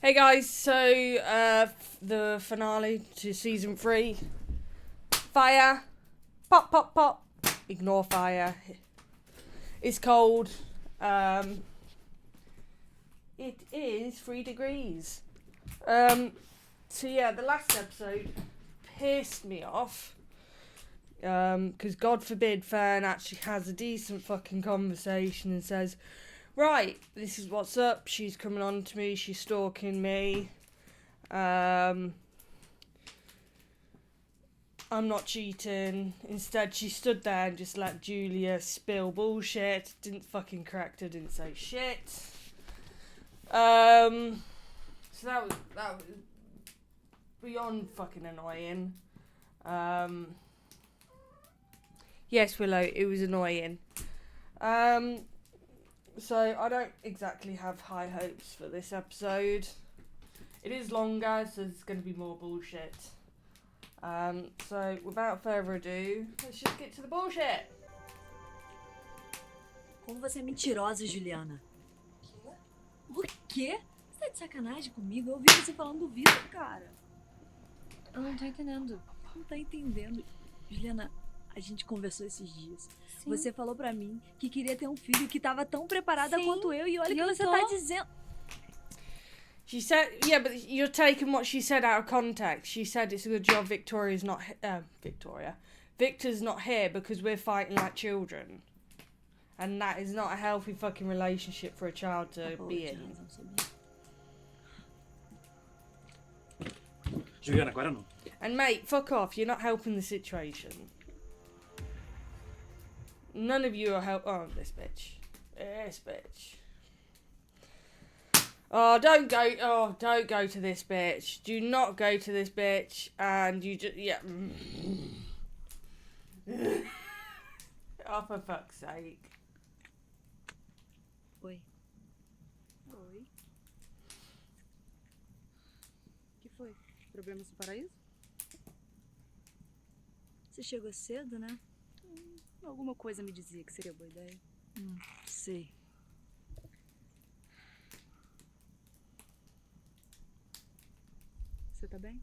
Hey guys, so the finale to season 3. Fire. Pop, pop, pop. Ignore fire. It's cold. It is 3 degrees. So yeah, the last episode pissed me off. Because God forbid Fern actually has a decent fucking conversation and says, right, this is what's up, she's coming on to me, she's stalking me, I'm not cheating. Instead, she stood there and just let Julia spill bullshit, didn't fucking correct her, didn't say shit. So that was beyond fucking annoying. Yes, Willow, it was annoying. So I don't exactly have high hopes for this episode. It is longer, so there's going to be more bullshit. So without further ado, let's just get to the bullshit. Como você é mentirosa, Juliana. O quê? Você tá de sacanagem comigo? Eu ouvi você falando do Vitor, cara. Eu não tô entendendo. Não tá entendendo. Juliana, a gente conversou esses dias. Sim. Você falou pra mim que queria ter um filho, que tava tão preparada quanto eu. E olha o que você tô. tá dizendo. She said, yeah, but you're taking what she said out of context. She said it's a good job Victoria's not, Victor's not here because we're fighting like children. And that is not a healthy fucking relationship for a child to be in. Juliana, agora não. And mate, fuck off, you're not helping the situation. None of you are oh, this bitch. This bitch. Oh, don't go to this bitch. Do not go to this bitch. And you just, yeah. Oh, for fuck's sake. Oi. Oi. O que foi? Problemas no paraíso? Você chegou cedo, né? Alguma coisa me dizia que seria boa ideia. Sei. Você tá bem?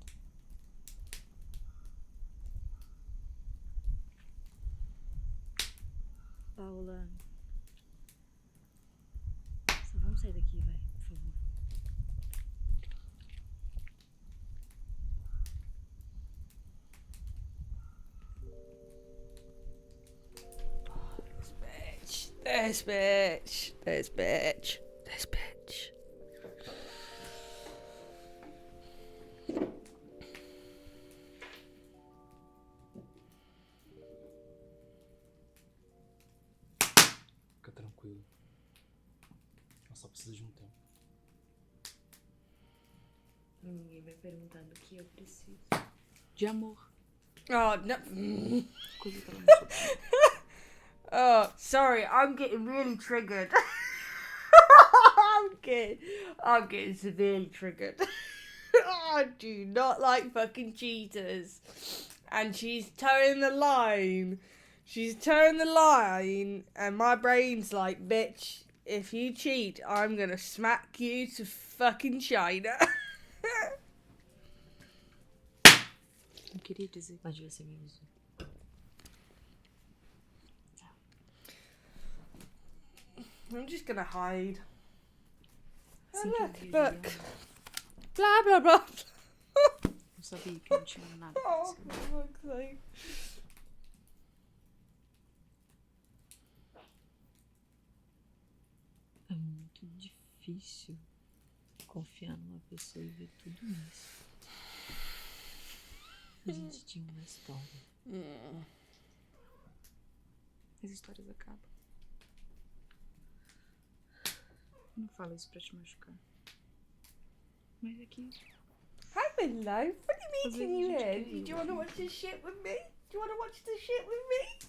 Paula. Só vamos sair daqui, vai, por favor. This bitch. This bitch. This bitch. Fica tranquilo. Ela só precisa de um tempo. Ninguém vai perguntar do que eu preciso. De amor. Oh, no. Coisa que ela não soube. Oh, sorry, I'm getting really triggered. I'm getting severely triggered. I do not like fucking cheaters. And she's towing the line. She's towing the line, and my brain's like, bitch, if you cheat, I'm gonna smack you to fucking China. Não queria dizer, mas você me avisou. I'm just gonna hide. Oh, Sim, look, que eu vi, look. Juliana. Blah, blah, blah. Eu sabia que não tinha nada pra Oh, dizer. for fuck's sake. É muito difícil confiar numa pessoa e ver tudo isso. A gente tinha uma história. As histórias acabam. Não falo isso pra te machucar. Mas aqui... Hi, Willow. What are you Às meeting vezes you a gente in? quer Do you want to ver watch this shit with me? Do you want to watch this shit with me?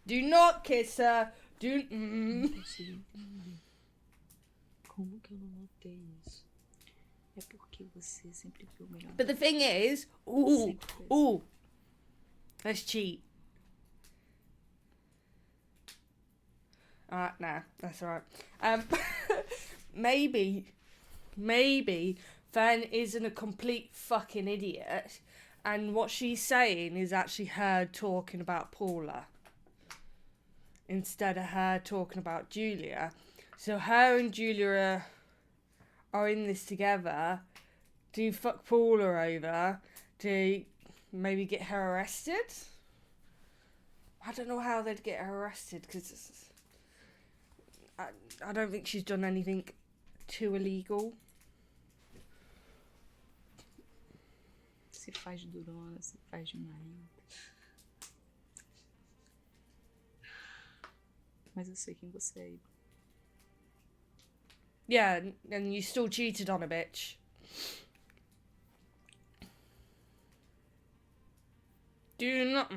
Do not kiss her. Do. Não consigo entender. Como que eu não notei isso? É porque você sempre viu o melhor. But the thing is, ooh, Sempre fez. ooh, let's cheat. Nah, that's alright. Maybe Fern isn't a complete fucking idiot, and what she's saying is actually her talking about Paula instead of her talking about Julia. So her and Julia are in this together to fuck Paula over to maybe get her arrested. I don't know how they'd get her arrested because I don't think she's done anything too illegal. Se faz durona, se faz de marido. Mas eu sei quem você é, Igor. Yeah, and you still cheated on a bitch. Do not...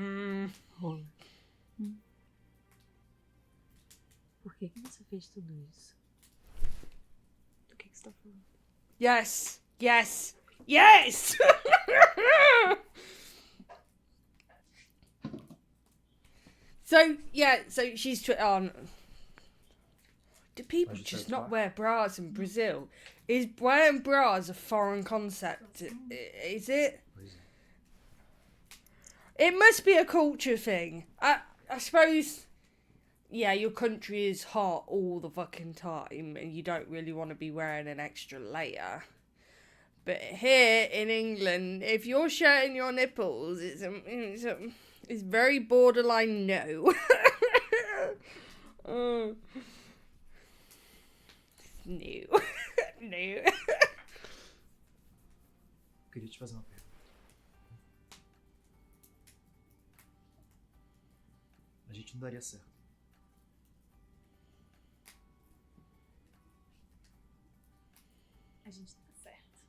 Rola. Por que você fez tudo isso? Do que você tá falando? Yes! Yes! Yes! So she's on. Do people just not wear bras in Brazil? Is wearing bras a foreign concept? Is it? It must be a culture thing. I suppose. Yeah, your country is hot all the fucking time, and you don't really want to be wearing an extra layer. But here in England, if you're showing your nipples, it's very borderline no. No. No. Queria te fazer uma pergunta. A gente não daria certo. A gente tá certo.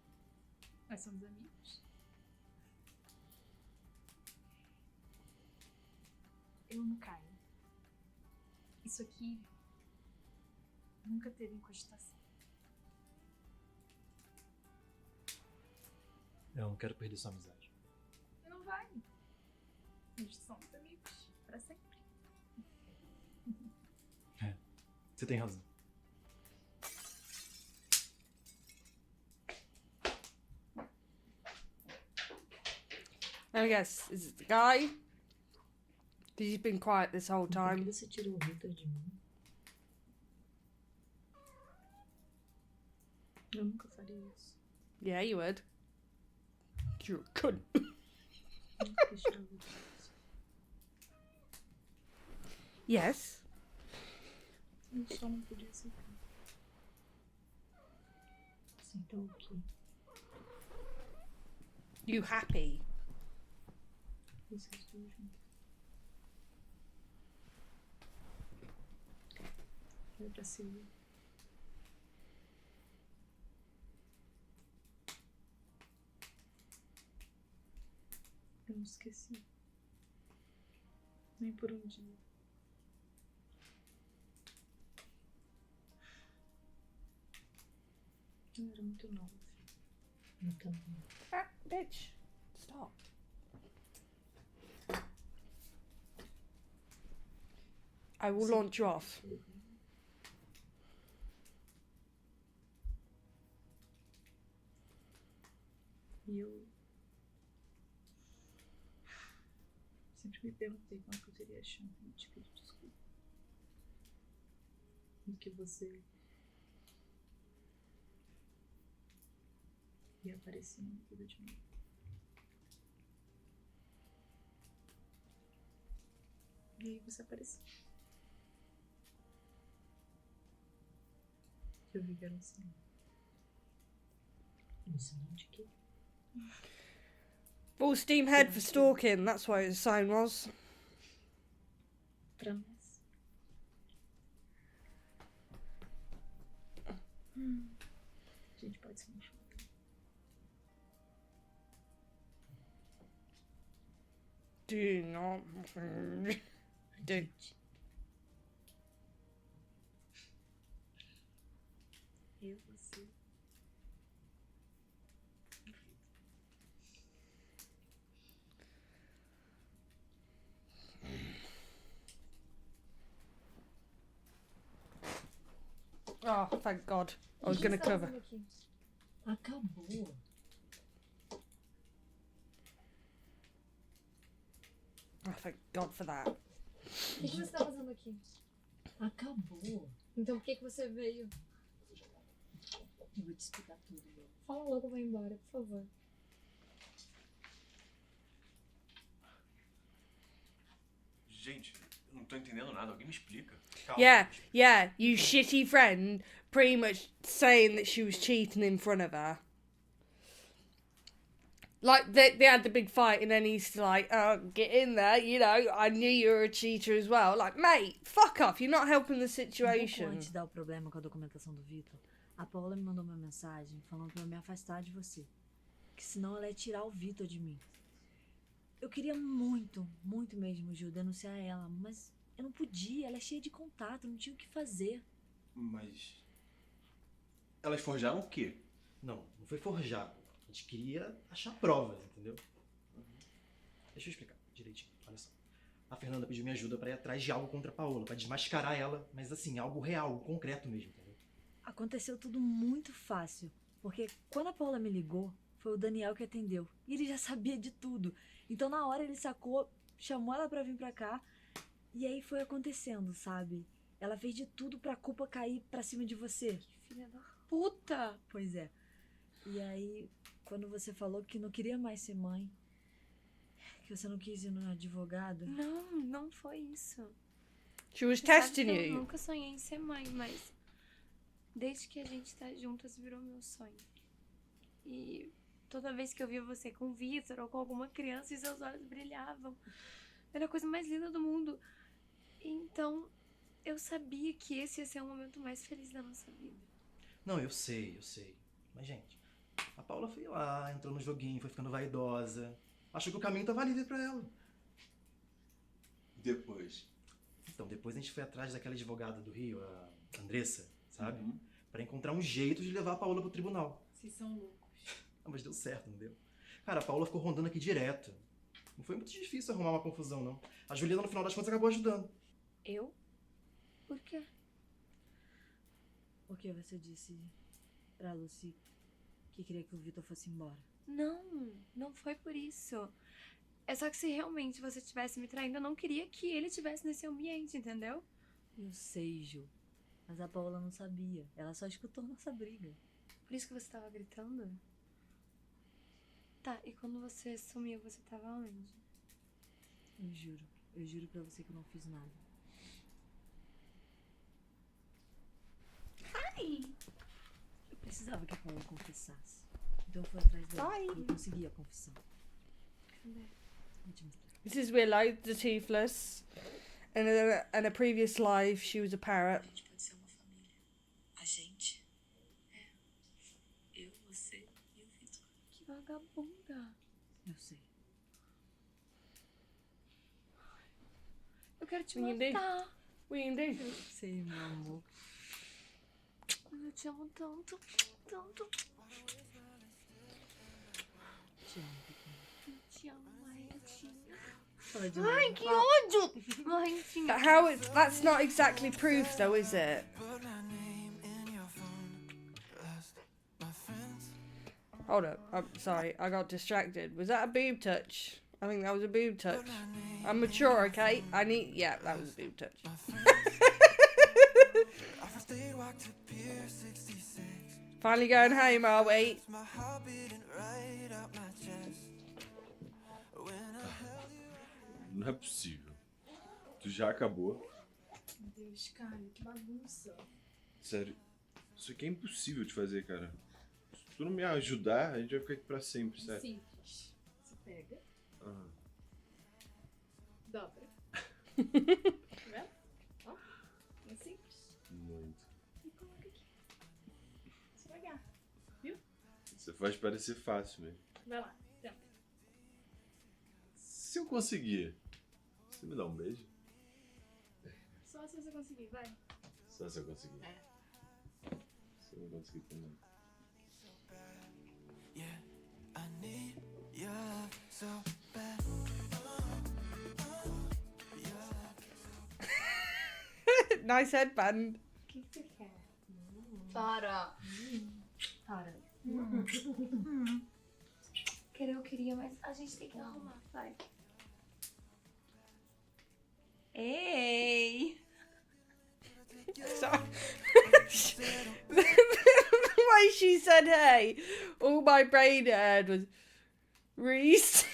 Nós somos amigos. Eu não caio. Isso aqui nunca teve em cogitação. Eu não quero perder sua amizade. Não vai. Nós somos amigos. Pra sempre. Você tem razão. Let me guess, is it the guy? Because he's been quiet this whole Por que time. você tirou o Victor de mim? Eu nunca faria isso. Yeah, you would. You couldn't. Eu nunca quis tirar o Victor disso. Yes. Eu só não podia aceitar. Aceitar o quê? You happy? Vocês dois juntos. Era pra ser eu. Eu não esqueci. Nem por um dia. Eu era muito nova. Eu também. Ah, bitch. Stop. I will launch you off. E eu sempre me perguntei quando eu teria a chance de te pedir desculpa. E que você ia aparecer na vida de mim. E aí você apareceu. Eu vi que era um sinal. Um sinal de quê? Full steam ahead for stalking, that's what his sign was. Pra nós. A gente pode se machucar. Do not. Do. Eu, você. Oh, thank God. I was going to cover. Acabou. Oh, thank God for that. O que você tá fazendo aqui? Acabou. Então por que você veio? Eu vou te explicar tudo, meu. Fala logo, eu vou embora, por favor. Gente, eu não tô entendendo nada. Alguém me explica. Yeah, you shitty friend pretty much saying that she was cheating in front of her. Like, they had the big fight and then he's like, oh, get in there, you know, I knew you were a cheater as well. Like, mate, fuck off, you're not helping the Um pouco situation. antes de dar o problema com a documentação do Vitor, a Paula me mandou uma mensagem falando pra eu me afastar de você. Que senão ela ia tirar o Vitor de mim. Eu queria muito, muito mesmo, Gil, denunciar ela, mas eu não podia, ela é cheia de contato, não tinha o que fazer. Mas... Elas forjaram o quê? Não foi forjar. A gente queria achar provas, entendeu? Deixa eu explicar direitinho, olha só. A Fernanda pediu minha ajuda pra ir atrás de algo contra a Paola, pra desmascarar ela, mas assim, algo real, algo concreto mesmo, entendeu? Aconteceu tudo muito fácil, porque quando a Paula me ligou, foi o Daniel que atendeu. E ele já sabia de tudo. Então na hora ele sacou, chamou ela pra vir pra cá, e aí foi acontecendo, sabe? Ela fez de tudo pra culpa cair pra cima de você. Filha da puta! Pois é. E aí, quando você falou que não queria mais ser mãe, que você não quis ir no advogado... Não foi isso. She was Você sabe testing que eu you. nunca sonhei em ser mãe, mas desde que a gente tá juntas virou meu sonho. E toda vez que eu via você com o Vitor ou com alguma criança e seus olhos brilhavam, era a coisa mais linda do mundo. Então, eu sabia que esse ia ser o momento mais feliz da nossa vida. Não, eu sei. Mas, gente, a Paula foi lá, entrou no joguinho, foi ficando vaidosa. Achou que o caminho tava livre pra ela. Depois. Então, depois a gente foi atrás daquela advogada do Rio, a Andressa, sabe? Pra encontrar um jeito de levar a Paula pro tribunal. Vocês são loucos. Ah, mas deu certo, não deu? Cara, a Paula ficou rondando aqui direto. Não foi muito difícil arrumar uma confusão, não. A Juliana, no final das contas, acabou ajudando. Eu? Por quê? Porque você disse pra Lucy que queria que o Vitor fosse embora. Não foi por isso. É só que se realmente você tivesse me traindo, eu não queria que ele estivesse nesse ambiente, entendeu? Eu sei, Ju. Mas a Paula não sabia. Ela só escutou nossa briga. Por isso que você tava gritando? Tá, e quando você sumiu, você tava onde? Eu juro pra você que eu não fiz nada. Eu precisava que a Paula confessasse. Então eu fui atrás dela. E eu consegui a confissão. Cadê? Vou te mostrar. This is Willow, the toothless. And in a previous life, she was a parrot. A gente pode ser uma família. A gente? Eu, você e o Vitor. Que vagabunda. Eu sei. Eu quero te Mindy. matar. What are you gonna do? Eu sei, meu amor. Eu te amo tanto, tanto. Te amo, pequeno. Eu te amo, Marretinha. Fala de novo. Ai, que ódio! Marretinha. That's not exactly proof, though, is it? Hold up. I'm sorry. I got distracted. Was that a boob touch? I think that was a boob touch. I'm mature, okay? Yeah, that was a boob touch. Finally going home, are we? Não é possível. Tu já acabou? Meu Deus, cara, que bagunça. Sério. Isso aqui é impossível de fazer, cara. Se tu não me ajudar, a gente vai ficar aqui pra sempre, sério. Simples. Você pega, Ah. dobra. Tá vendo? Ó, é simples. Muito. E coloca aqui. Você vai ganhar. Você faz parecer fácil mesmo. Vai lá, tenta. Se eu conseguir, você me dá um beijo? Só se você conseguir, vai. Só se eu conseguir. É. Se eu não conseguir também. Nice headband. O que você quer? Para. Para. Querer eu queria, mas a gente tem que arrumar, vai. Ei! Sorry. The way she said hey, all my brain heard was Reese.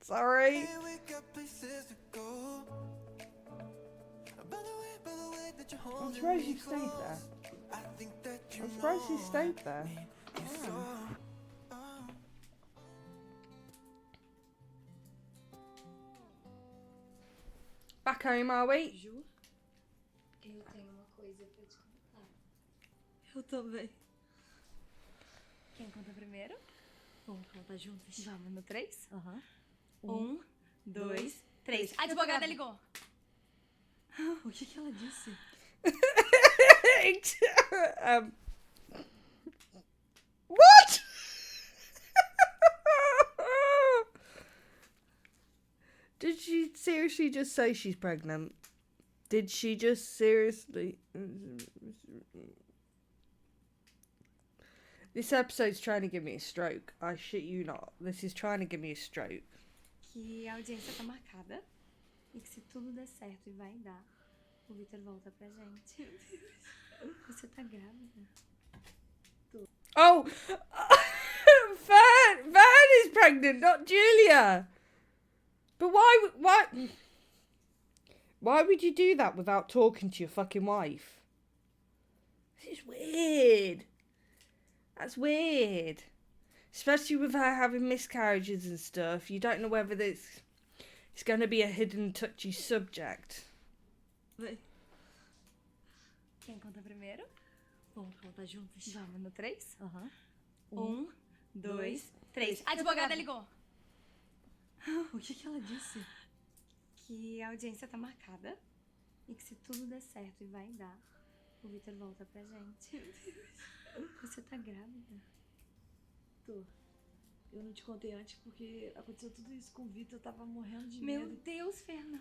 Sorry. I'm surprised you stayed there. I'm surprised you stayed there. Back home, are we? Ju, Eu tenho uma coisa pra te contar. eu também. Quem conta primeiro? Vamos contar juntas? Vamos no 3? Aham. 1, 2, 3. A advogada ligou. O que ela disse? What? Did she seriously just say she's pregnant? Did she just seriously? This episode's trying to give me a stroke. I shit you not. This is trying to give me a stroke. Que a audiência tá marcada. E que se tudo der certo e vai dar, o Victor volta pra gente. Você tá grávida? Oh! Vern is pregnant, not Julia! But why would you do that without talking to your fucking wife? This is weird. That's weird. Especially with her having miscarriages and stuff. You don't know whether it's going to be a hidden touchy subject. Vem. Quem conta primeiro? Vamos contar juntas? Vamos no 3? Aham. 1, 2, 3. A advogada ligou. O que ela disse? Que a audiência tá marcada. E que se tudo der certo e vai dar, o Victor volta pra gente. Você tá grávida? Tô. Eu não te contei antes porque aconteceu tudo isso com o Vitor. Eu tava morrendo de Meu medo. Deus, Fernanda.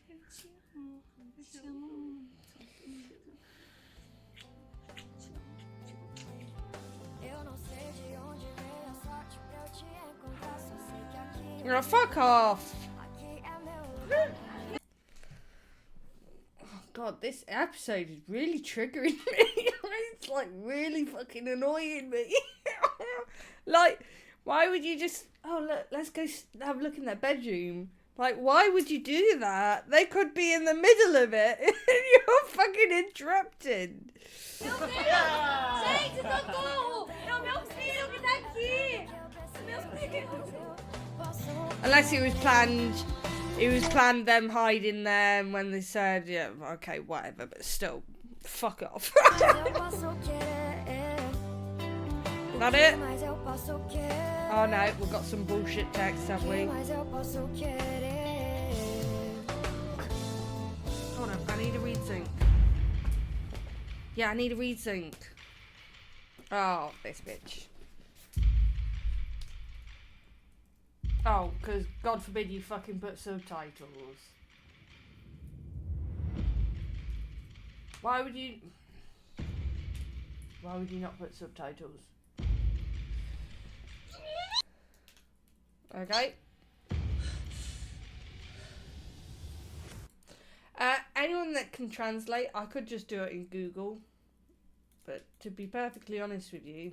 Eu te amo. Eu te amo muito. Eu não sei de onde veio a sorte pra eu te encontrar. Só sei que aqui, Oh, fuck off! aqui é meu lugar. Oh, God, this episode is really triggering me. It's like really fucking annoying me. Like, why would you just, oh look, let's go have a look in their bedroom. Like, why would you do that? They could be in the middle of it and you're fucking interrupting. Meu filho! Gente, socorro! É o meu filho que tá aqui! Meu filho! Unless it was planned them hiding there and when they said, yeah, okay, whatever, but still, fuck off. Mas eu posso querer. That it? Mas eu posso querer. Oh no, we've got some bullshit text, have we? Mas eu posso querer. Hold on, I need a read sync. Yeah, I need a read sync. Oh, this bitch. Oh, because God forbid you fucking put subtitles. Why would you not put subtitles? Okay. Anyone that can translate, I could just do it in Google. But to be perfectly honest with you,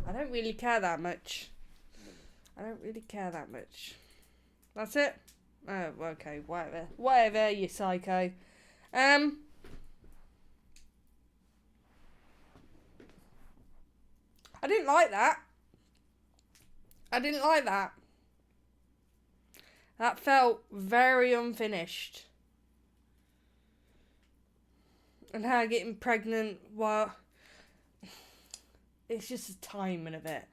I don't really care that much. That's it? Oh, okay, whatever. Whatever, you psycho. I didn't like that. That felt very unfinished. And her getting pregnant, well, it's just the timing of it.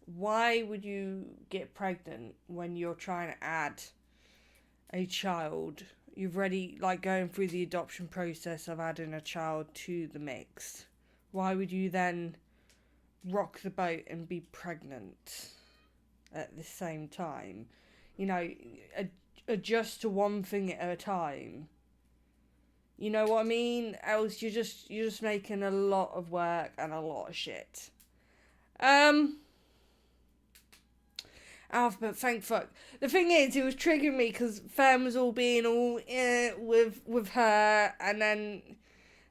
Why would you get pregnant when you're trying to add a child? You've already, like, going through the adoption process of adding a child to the mix. Why would you then rock the boat and be pregnant at the same time? You know, adjust to one thing at a time. You know what I mean? Else you're just making a lot of work and a lot of shit. But thank fuck. The thing is, it was triggering me because Fern was all being all with her, and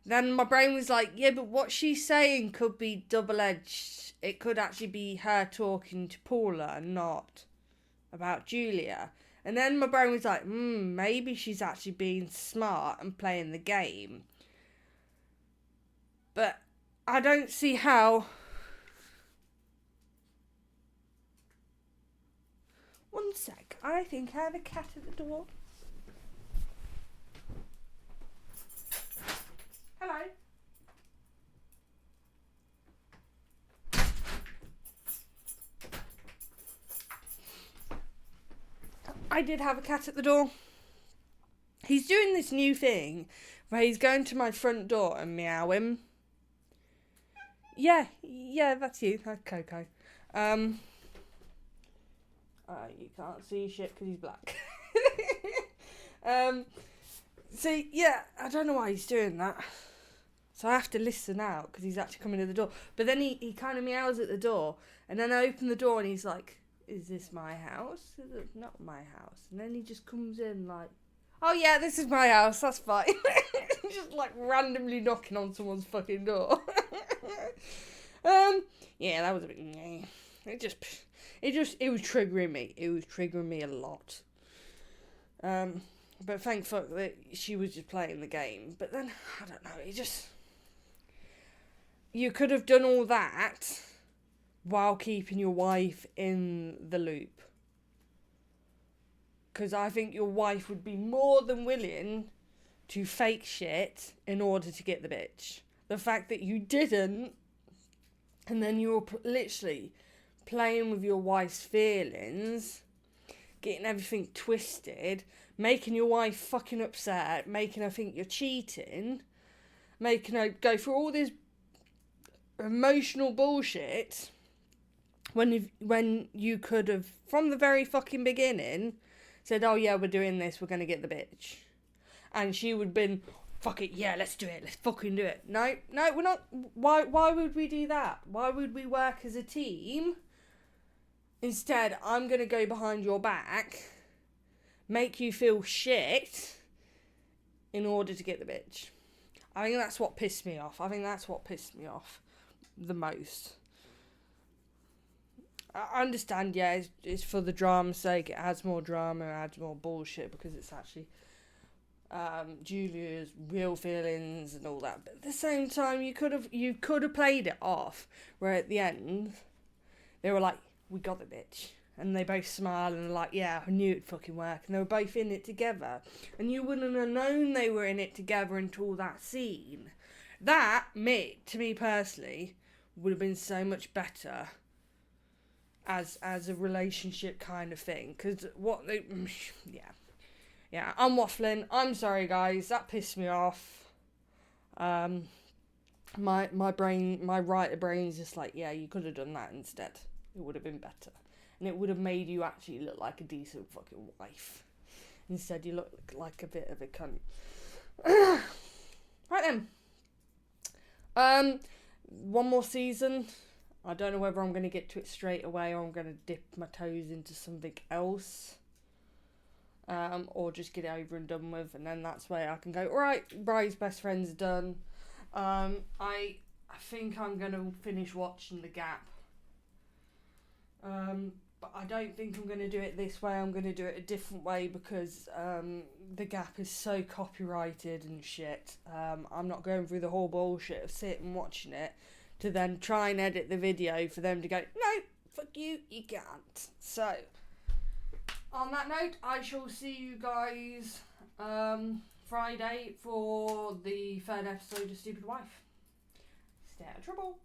then my brain was like, yeah, but what she's saying could be double-edged. It could actually be her talking to Paula and not about Julia. And then my brain was like, maybe she's actually being smart and playing the game. But I don't see how. One sec. I think I have a cat at the door. Hello. I did have a cat at the door. He's doing this new thing where he's going to my front door and meowing. Yeah, that's you. That's Coco. You can't see shit because he's black. So, yeah, I don't know why he's doing that. So I have to listen out because he's actually coming to the door. But then he kind of meows at the door. And then I open the door and he's like, is this my house? Is it not my house? And then he just comes in like, oh yeah, this is my house, that's fine. Just like randomly knocking on someone's fucking door. Yeah, that was a bit, it was triggering me. It was triggering me a lot. But thank fuck that she was just playing the game. But then, I don't know, you could have done all that while keeping your wife in the loop. Because I think your wife would be more than willing to fake shit in order to get the bitch. The fact that you didn't, and then you were literally playing with your wife's feelings, getting everything twisted, making your wife fucking upset, making her think you're cheating, making her go through all this emotional bullshit, when you could have, from the very fucking beginning, said, oh yeah, we're doing this, we're going to get the bitch. And she would have been, fuck it, yeah, let's do it, let's fucking do it. No, we're not. Why would we do that? Why would we work as a team? Instead, I'm going to go behind your back, make you feel shit, in order to get the bitch. I think that's what pissed me off. The most. I understand, yeah, it's for the drama's sake, it adds more drama, it adds more bullshit, because it's actually Julia's real feelings and all that. But at the same time, you could have played it off, where at the end, they were like, we got the bitch. And they both smile and are like, yeah, I knew it'd fucking work. And they were both in it together. And you wouldn't have known they were in it together until that scene. That, to me personally, would have been so much better as a relationship kind of thing. Because yeah, I'm waffling. I'm sorry, guys. That pissed me off. My writer brain's just like, yeah, you could have done that instead. It would have been better. And it would have made you actually look like a decent fucking wife. Instead, you look like a bit of a cunt. Right then. One more season. I don't know whether I'm going to get to it straight away or I'm going to dip my toes into something else. Or just get it over and done with. And then that's where I can go, alright, Bry's best friend's done. I think I'm going to finish watching The Gap. But I don't think I'm going to do it this way. I'm going to do it a different way because The Gap is so copyrighted and shit. I'm not going through the whole bullshit of sitting and watching it to then try and edit the video for them to go, no, fuck you, you can't. So, on that note, I shall see you guys Friday for the third episode of Stupid Wife. Stay out of trouble.